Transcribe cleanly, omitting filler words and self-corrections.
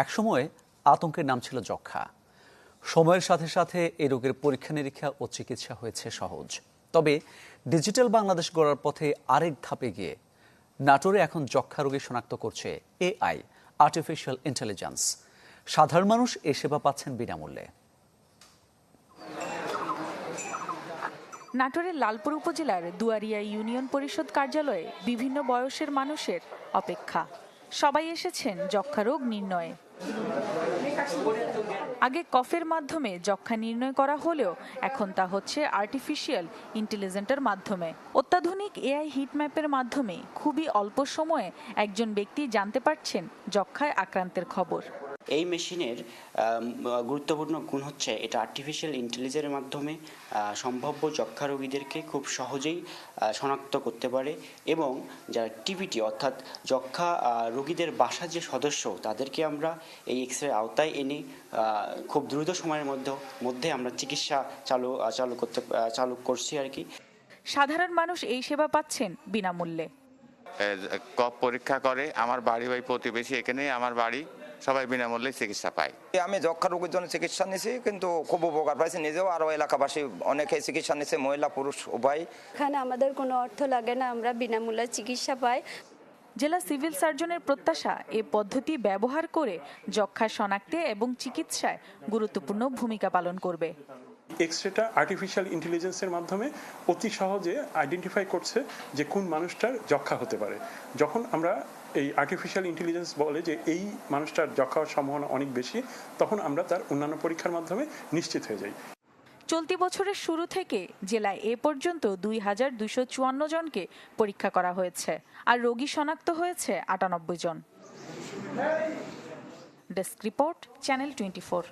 একসময় আতঙ্কের নাম ছিল যক্ষ্মা। সময়ের সাথে সাথে এই রোগের পরীক্ষা নিরীক্ষা ও চিকিৎসা হয়েছে সহজ। তবে ডিজিটাল বাংলাদেশ গড়ার পথে আরেক ধাপে গিয়ে নাটোরে এখন যক্ষ্মা রোগী শনাক্ত করছে এআই, আর্টিফিশিয়াল ইন্টেলিজেন্স। সাধারণ মানুষ এই সেবা পাচ্ছেন বিনামূল্যে। নাটোরের লালপুর উপজেলার দুয়ারিয়া ইউনিয়ন পরিষদ কার্যালয়ে বিভিন্ন বয়সের মানুষের অপেক্ষা। সবাই এসেছেন যক্ষ্মা রোগ নির্ণয়ে। আগে কফের মাধ্যমে যক্ষ্মা নির্ণয় করা হলেও এখন তা হচ্ছে আর্টিফিশিয়াল ইন্টেলিজেন্সের মাধ্যমে। অত্যাধুনিক এআই হিটম্যাপের মাধ্যমে খুবই অল্প সময়ে একজন ব্যক্তি জানতে পারছেন যক্ষ্মায় আক্রান্তের খবর। এই মেশিনের গুরুত্বপূর্ণ গুণ হচ্ছে এটা আর্টিফিশিয়াল ইন্টেলিজেন্সের মাধ্যমে সম্ভাব্য যক্ষ্মা রোগীদেরকে খুব সহজেই শনাক্ত করতে পারে এবং যারা টিবিটি অর্থাৎ যক্ষ্মা রোগীদের বাসার যে সদস্য তাদেরকে আমরা এই এক্সরে আওতায় এনে খুব দ্রুত সময়ের মধ্যে আমরা চিকিৎসা চালু করছি আর কি। সাধারণ মানুষ এই সেবা পাচ্ছেন বিনামূল্যে। কফ পরীক্ষা করে আমার বাড়ি ভাই প্রতিবেশী, এখানে আমার বাড়ি, সবাই বিনামূল্যে চিকিৎসা পায়। আমি যক্ষ্মা রোগের জন্য চিকিৎসা নিয়েছি, কিন্তু খুব উপকার পাইছি নিজেও, আরও এলাকাবাসী অনেকে চিকিৎসা নিয়েছে, মহিলা পুরুষ উভয়। এখানে আমাদের কোনো অর্থ লাগে না, আমরা বিনামূল্যে চিকিৎসা পাই। জেলা সিভিল সার্জনের প্রত্যাশা এ পদ্ধতি ব্যবহার করে যক্ষ্মা শনাক্তে এবং চিকিৎসায় গুরুত্বপূর্ণ ভূমিকা পালন করবে। এক্সরেটা আর্টিফিশিয়াল ইন্টেলিজেন্সের মাধ্যমে অতি সহজে আইডেন্টিফাই করছে যে কোন মানুষটার যক্ষ্মা হতে পারে। যখন আমরা এই আর্টিফিশিয়াল ইন্টেলিজেন্স বলে যে এই মানুষটার যক্ষ্মা হওয়ার সম্ভাবনা অনেক বেশি, তখন আমরা তার অন্যান্য পরীক্ষার মাধ্যমে নিশ্চিত হয়ে যাই। চলতি বছরের শুরু থেকে জেলায় এ পর্যন্ত 2254 জনকে পরীক্ষা করা হয়েছে, আর রোগী শনাক্ত হয়েছে 98 জন। Desk report, channel 24।